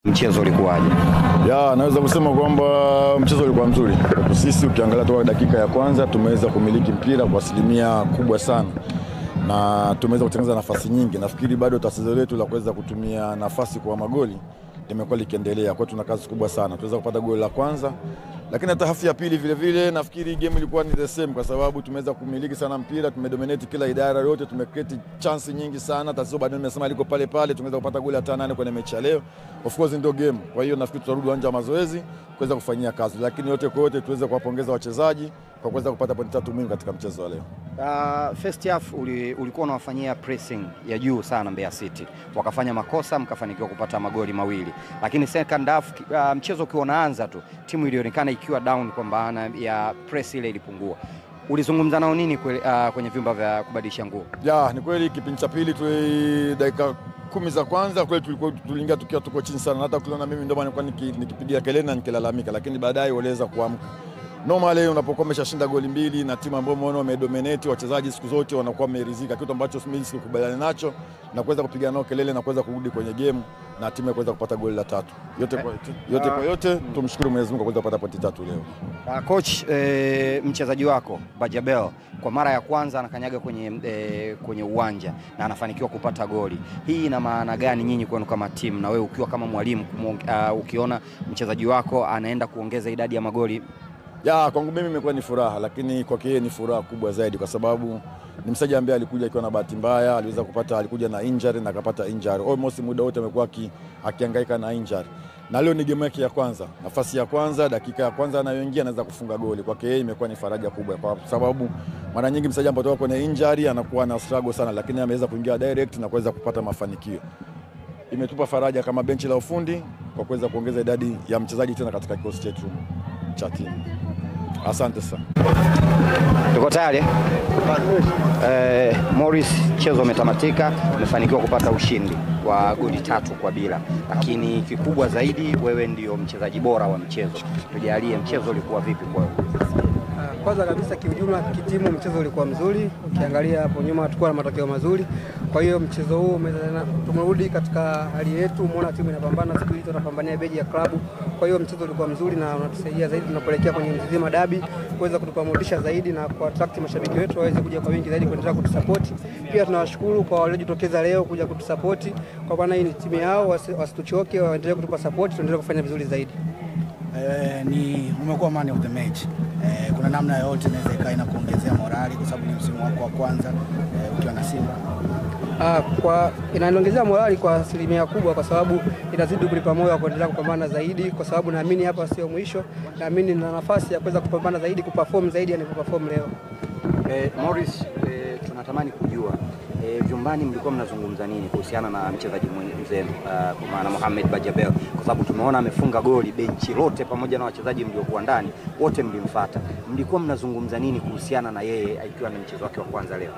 Mchezo ulikuwaje? Naweza kusema kwamba mchezo ulikuwa mzuri. Sisi ukiangalia toka dakika ya kwanza tumeweza kumiliki mpira kwa asilimia kubwa sana. Na tumeweza kutengeneza nafasi nyingi. Nafikiri bado tatizo letu la kuweza kutumia nafasi kwa magoli limekuwa likiendelea. Kwa tuna kazi kubwa sana. Tuweza kupata goli la kwanza. Lakini hata hafu ya pili vile vile nafikiri game ilikuwa ni the same kwa sababu tumeweza kumiliki sana mpira, tumedominate kila idara yote, tumecreate chance nyingi sana. Tatizo bado nimesema liko pale pale, tumeweza kupata goli hata 8 kwenye mechi ya leo. Of course ndio game. Kwa hiyo nafikiri tutarudi uwanja wa mazoezi kuweza kufanyia kazi. Lakini yote kwa yote tuweze kuwapongeza wachezaji kwa kuweza kupata pointi 3 muhimu katika mchezo wa leo. First half ulikuwa unawafanyia pressing ya juu sana Mbeya City. Wakafanya makosa, mkafanikiwa kupata magoli mawili. Lakini second half mchezo ukiwa unaanza tu, timu ilionekana ikiwa down kwa maana ya press ile ilipungua. Ulizungumza nao nini kwenye vyumba vya kubadilisha nguo? Ni kweli kipindi cha pili dakika 10 za kwanza kweli tuliingia tukiwa tuko chini sana. Hata ukiona mimi ndio maana nilikuwa nikipigia kelele na nikilalamika, lakini baadaye waliweza kuamka. Normally unapokuwa umeshashinda goli mbili na timu ambayo umeona wamedominate, wachezaji siku zote wanakuwa wameridhika, kitu ambacho mimi sikubaliana nacho, na kuweza kupiga nao kelele na kuweza kurudi kwenye game na timu kuweza kupata goli la 3. Yote kwa yote tumshukuru Mwenyezi Mungu kwa kuweza kupata pointi 3 leo. Coach, mchezaji wako Bajabel kwa mara ya kwanza anakanyaga kwenye uwanja na anafanikiwa kupata goli. Hii ina maana gani nyinyi kwenu kama timu, na wewe ukiwa kama mwalimu ukiona mchezaji wako anaenda kuongeza idadi ya magoli? Kwangu mimi imekuwa ni furaha, lakini kwake yeye ni furaha kubwa zaidi kwa sababu ni mchezaji ambaye alikuja akiwa na bahati mbaya, alikuja na injury na akapata injury. Almost muda wote amekuwa akihangaika na injury. Na leo ni game yake ya kwanza. Nafasi ya kwanza, dakika ya kwanza anayoingia anaweza kufunga goli. Kwake yeye imekuwa ni faraja kubwa kwa sababu mara nyingi mchezaji ambaye kutoka kwenye injury anakuwa na struggle sana, lakini ameweza kuingia direct na kuweza kupata mafanikio. Imetupa faraja kama benchi la ufundi kwa kuweza kuongeza idadi ya mchezaji tena katika kikosi chetu cha timu. Asante sana. Tuko tayari? Morris, mchezo umetamatika, umefanikiwa kupata ushindi wa goli 3-0. Lakini kikubwa zaidi wewe ndio mchezaji bora wa mchezo. Tujalie mchezo ulikuwa vipi kwa wewe? Kwanza kabisa kiujumla kitimu mchezo ulikuwa mzuri. Ukiangalia hapo nyuma tulikuwa na matokeo mazuri. Kwa hiyo mchezo huu tumerudi katika hali yetu, umeona timu inapambana, siku hizi tunapambania beji ya klabu. Kwa hiyo mchezo ulikuwa mzuri na unatusaidia zaidi tunapoelekea kwenye mzima dabi kuweza kutupa motisha zaidi na kuattract mashabiki wetu waweze kuja kwa wingi zaidi kuendelea kutusupport. Pia tunawashukuru kwa waliojitokeza leo kuja kutusupport. Kwa maana hii ni timu yao, wasituchoke, waendelee kutupa support, tuendelee kufanya vizuri zaidi. Umekuwa man of the match. Kuna namna yote inaweza ikawa inakuongezea morali kwa sababu ni msimu wako wa kwanza ukiwa na Simba. Inaniongezea morali kwa asilimia kubwa kwa sababu inazidi kulipa moyo wa kuendelea kupambana zaidi kwa sababu naamini hapa sio mwisho. Naamini nina nafasi ya kuweza kupambana zaidi, kuperform zaidi nilivyoperform leo. Morris, tunatamani kujua vyumbani mlikuwa mnazungumza nini kuhusiana na mchezaji mwenzenu kwa maana Mohamed Bajabel, kwa sababu tumeona amefunga goli, benchi lote pamoja na wachezaji mliokuwa ndani wote mlimfuata. Mlikuwa mnazungumza nini kuhusiana na yeye akiwa na mchezo wake wa kwanza leo?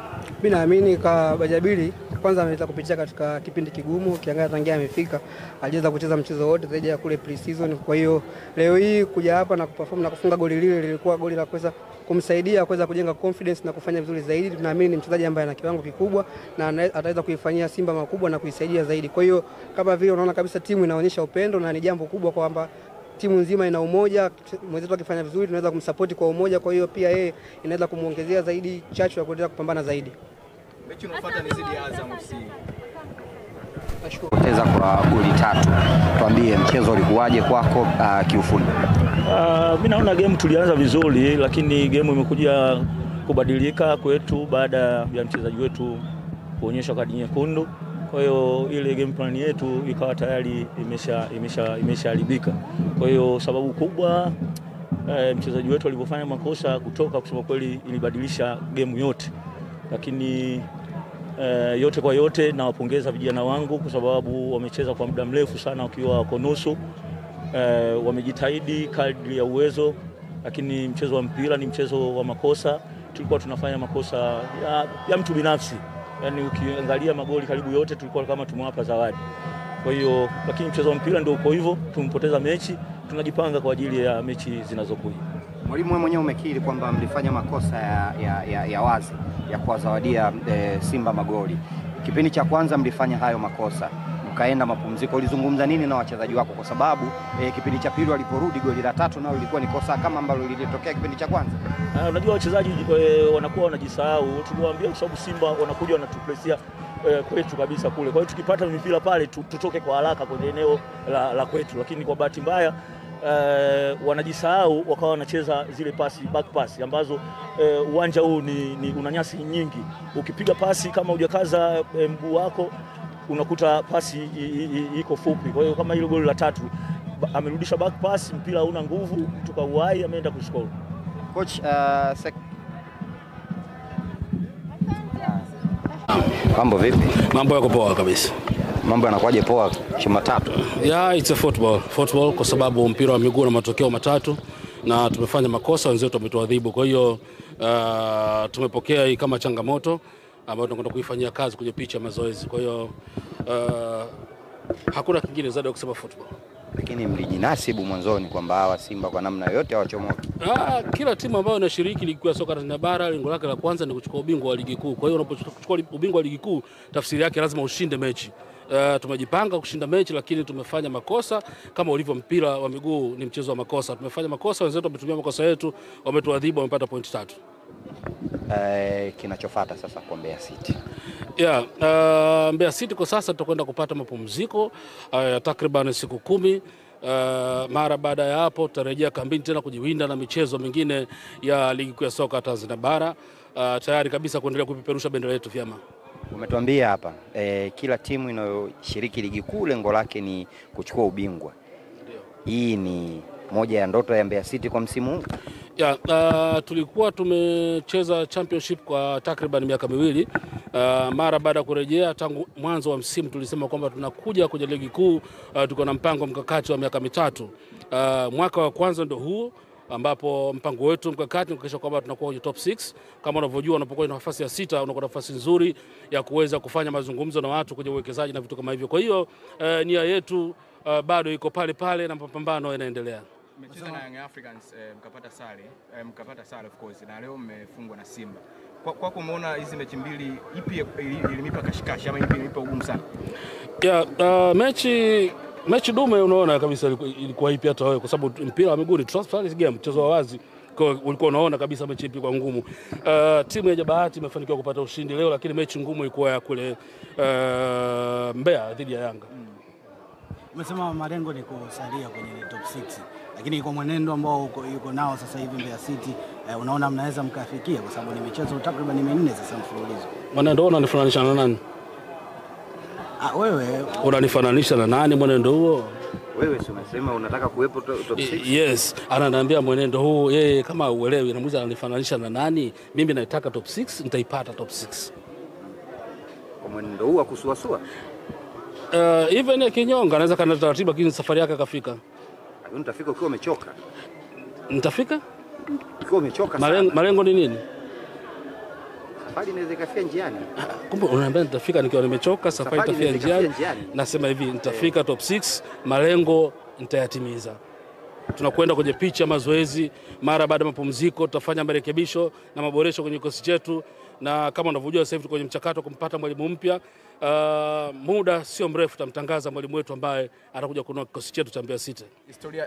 Mimi naamini kwa Bajabili kwanza ameweza kupitia katika kipindi kigumu, ukiangalia tangia amefika aliweza kucheza mchezo wote zaidi ya kule pre-season. Kwa hiyo leo hii kuja hapa na kuperform na kufunga goli lile lilikuwa goli la kuweza kumsaidia kuweza kujenga confidence na kufanya vizuri zaidi. Tunaamini ni mchezaji ambaye ana kiwango kikubwa na ataweza kuifanyia Simba makubwa na kuisaidia zaidi. Kwa hiyo kama vile unaona kabisa timu inaonyesha upendo na ni jambo kubwa kwamba timu nzima ina umoja. Mwenzetu akifanya vizuri tunaweza kumsupport kwa umoja, kwa hiyo pia yeye inaweza kumuongezea zaidi chachu ya kuendelea kupambana zaidi. Mechi inayofuata ni zidi ya Azam FC. Poteza kwa goli 3. Tuambie mchezo ulikuwaje kwako kiufundi? Mimi naona game tulianza vizuri, lakini game imekuja kubadilika kwetu baada ya mchezaji wetu kuonyesha kadi nyekundu. Kwa hiyo ile game plan yetu ikawa tayari imeshaharibika. Kwa hiyo sababu kubwa mchezaji wetu alipofanya makosa kutoka, kusema kweli ilibadilisha game yote. Lakini yote kwa yote nawapongeza vijana wangu kwa sababu wamecheza kwa muda mrefu sana wakiwa wako nusu. Wamejitahidi kadri ya uwezo, lakini mchezo wa mpira ni mchezo wa makosa. Tulikuwa tunafanya makosa ya mtu binafsi. Yaani ukiangalia magoli karibu yote tulikuwa kama tumewapa zawadi. Kwa hiyo lakini mchezo wa mpira ndio uko hivyo, tumpoteza mechi, tunajipanga kwa ajili ya mechi zinazokuja. Mwalimu wewe mwenyewe umekiri kwamba mlifanya makosa ya wazi ya kuwazawadia Simba magoli. Kipindi cha kwanza mlifanya hayo makosa, mkaenda mapumziko, ulizungumza nini na wachezaji wako? Kwa sababu kipindi cha pili waliporudi goli la tatu nao lilikuwa ni kosa kama ambalo lilitokea kipindi cha kwanza. Unajua wachezaji wanakuwa wanajisahau. Tuliwaambia kwa sababu Simba wanakuja wanatupresia kwetu kabisa kule. Kwa hiyo tukipata mipira pale tutoke kwa haraka kwenye eneo la kwetu, lakini kwa bahati mbaya wanajisahau, wakawa wanacheza zile pasi back pass ambazo uwanja huu ni una nyasi nyingi. Ukipiga pasi kama hujakaza mguu wako unakuta pasi iko fupi. Kwa hiyo kama ile goli la tatu amerudisha back pass, mpira hauna nguvu, tukauhai, ameenda kuscore. Coach, mambo vipi? Mambo yako poa kabisa. Mambo yanakuaje poa Jumatatu? Yeah, it's a football kwa sababu mpira wa miguu na matokeo matatu na tumefanya makosa, wenzetu wametuadhibu. Kwa hiyo tumepokea hii kama changamoto ambayo tunakwenda kuifanyia kazi kwenye picha ya mazoezi. Kwa hiyo hakuna kingine zaidi ya kusema football. Lakini mlijinasibu mwanzoni kwamba hawa Simba kwa namna yote hawachomoki. Kila timu ambayo inashiriki ligi ya soka Tanzania bara lengo lake la kwanza ni kuchukua ubingwa wa ligi kuu. Kwa hiyo unapochukua ubingwa wa ligi kuu, tafsiri yake lazima ushinde mechi. Tumejipanga kushinda mechi, lakini tumefanya makosa. Kama ulivyo mpira wa miguu ni mchezo wa makosa. Tumefanya makosa, wenzetu wametumia makosa yetu, wametuadhibu, wamepata point 3. Kinachofuata sasa kwa Mbeya City. Mbeya City kwa sasa tutakwenda kupata mapumziko takriban siku 10. Mara baada ya hapo tutarejea kambini tena kujiwinda na michezo mingine ya ligi kuu ya soka Tanzania bara, tayari kabisa kuendelea kupeperusha bendera yetu vyema. Umetuambia hapa kila timu inayoshiriki ligi kuu lengo lake ni kuchukua ubingwa. Hii ni moja ya ndoto ya Mbeya City kwa msimu huu. Tulikuwa tumecheza championship kwa takriban miaka 2. Mara baada ya kurejea tangu mwanzo wa msimu tulisema kwamba tunakuja kwenye ligi kuu, tuko na mpango mkakati wa miaka 3. Mwaka wa kwanza ndio huu ambapo mpango wetu mkakati ni kuhakikisha kwamba tunakuwa kwenye top 6. Kama unavyojua unapokuwa na nafasi ya 6 unakuwa nafasi nzuri ya kuweza kufanya mazungumzo na watu kwenye uwekezaji na vitu kama hivyo. Kwa hiyo nia yetu bado iko pale pale na mapambano yanaendelea. Mmecheza na Young Africans mkapata sare of course, na leo mmefungwa na Simba. Kwa kuona hizi mechi mbili ipi ilimipa kashikashi ama ipi ilimipa ugumu sana? Mechi dume unaona kabisa ilikuwa ipi hata wewe, kwa sababu mpira wa miguu ni transfer game, mchezo wa wazi. Kwa ulikuwa unaona kabisa mechi ipi kwa ngumu. Timu ya Bahati imefanikiwa kupata ushindi leo, lakini mechi ngumu ilikuwa ya kule Mbeya dhidi ya Yanga. Umesema malengo ni kusalia kwenye top 6, lakini kwa mwenendo ambao yuko nao sasa hivi Mbeya City, unaona mnaweza mkafikia, kwa sababu ni michezo takriban 4 sasa mfululizo. Mwenendo unanifananisha na nani? Wewe unanifananisha na nani mwenendo huo? Wewe si umesema unataka kuwepo top 6? Yes, ananiambia mwenendo huu yeye kama uelewi, namuuliza ananifananisha na nani? Mimi naitaka top 6, nitaipata top 6. Kwa mwenendo huu akusuasua? Even kinyonga anaweza kana taratibu, lakini safari yake kafika. Utafika ukiwa umechoka. Nitafika? Ukiwa umechoka sana. Malengo ni nini? Safari inaweza kafia njiani. Kumbe unaniambia nitafika nikiwa nimechoka, safari itafia njiani. Nasema hivi, nitafika top 6, malengo nitayatimiza. Tunakwenda kwenye picha mazoezi, mara baada ya mapumziko tutafanya marekebisho na maboresho kwenye kikosi chetu, na kama unavyojua sasa hivi kwenye mchakato kumpata mwalimu mpya. Muda sio mrefu tutamtangaza mwalimu wetu ambaye atakuja kunoa kikosi chetu cha Mbeya City.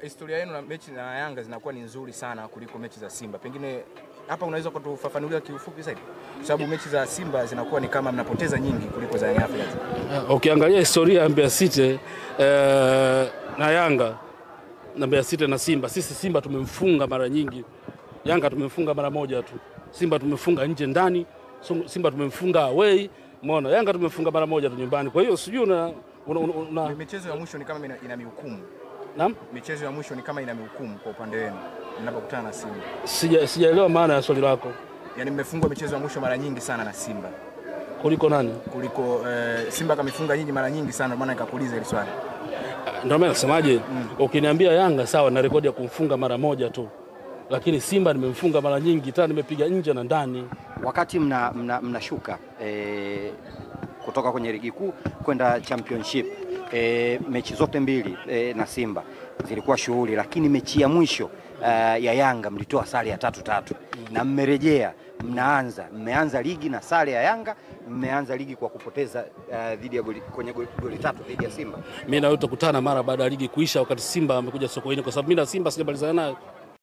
Historia yenu na mechi na Yanga zinakuwa ni nzuri sana kuliko mechi za Simba. Pengine hapa unaweza kutufafanulia kiufupi zaidi? Kwa sababu mechi za Simba zinakuwa ni kama mnapoteza nyingi kuliko za Yanga. Ukiangalia historia ya Mbeya City na Yanga na Mbeya City na Simba, sisi Simba tumemfunga mara nyingi, Yanga tumemfunga mara moja tu. Simba tumefunga nje ndani, Simba tumemfunga away, umeona. Yanga tumefunga mara moja tu nyumbani. Kwa hiyo sijui michezo ya mwisho ni kama ina mihukumu. Naam? Michezo ya mwisho ni kama ina mihukumu kwa upande wenu mnapokutana na Simba. Sijaelewa maana ya swali lako. Yaani mmefungwa michezo ya mwisho mara nyingi sana na Simba. Kuliko nani? Kuliko Simba kamefunga nyinyi mara nyingi sana, maana nikakuuliza hili swali. Ndio maana nasemaje, ukiniambia Yanga sawa na rekodi ya kumfunga mara moja tu, lakini Simba nimemfunga mara nyingi, tena nimepiga nje na ndani. Wakati mnashuka kutoka kwenye ligi kuu kwenda championship, mechi zote mbili na Simba zilikuwa shughuli, lakini mechi ya mwisho ya Yanga mlitoa sare ya 3-3 na mmerejea mmeanza ligi na sare ya Yanga, mmeanza ligi kwa kupoteza dhidi ya goli 3 dhidi ya Simba. Mimi na wewe tutakutana mara baada ya ligi kuisha, wakati Simba amekuja Sokoine, kwa sababu mimi na Simba sijamalizana nayo.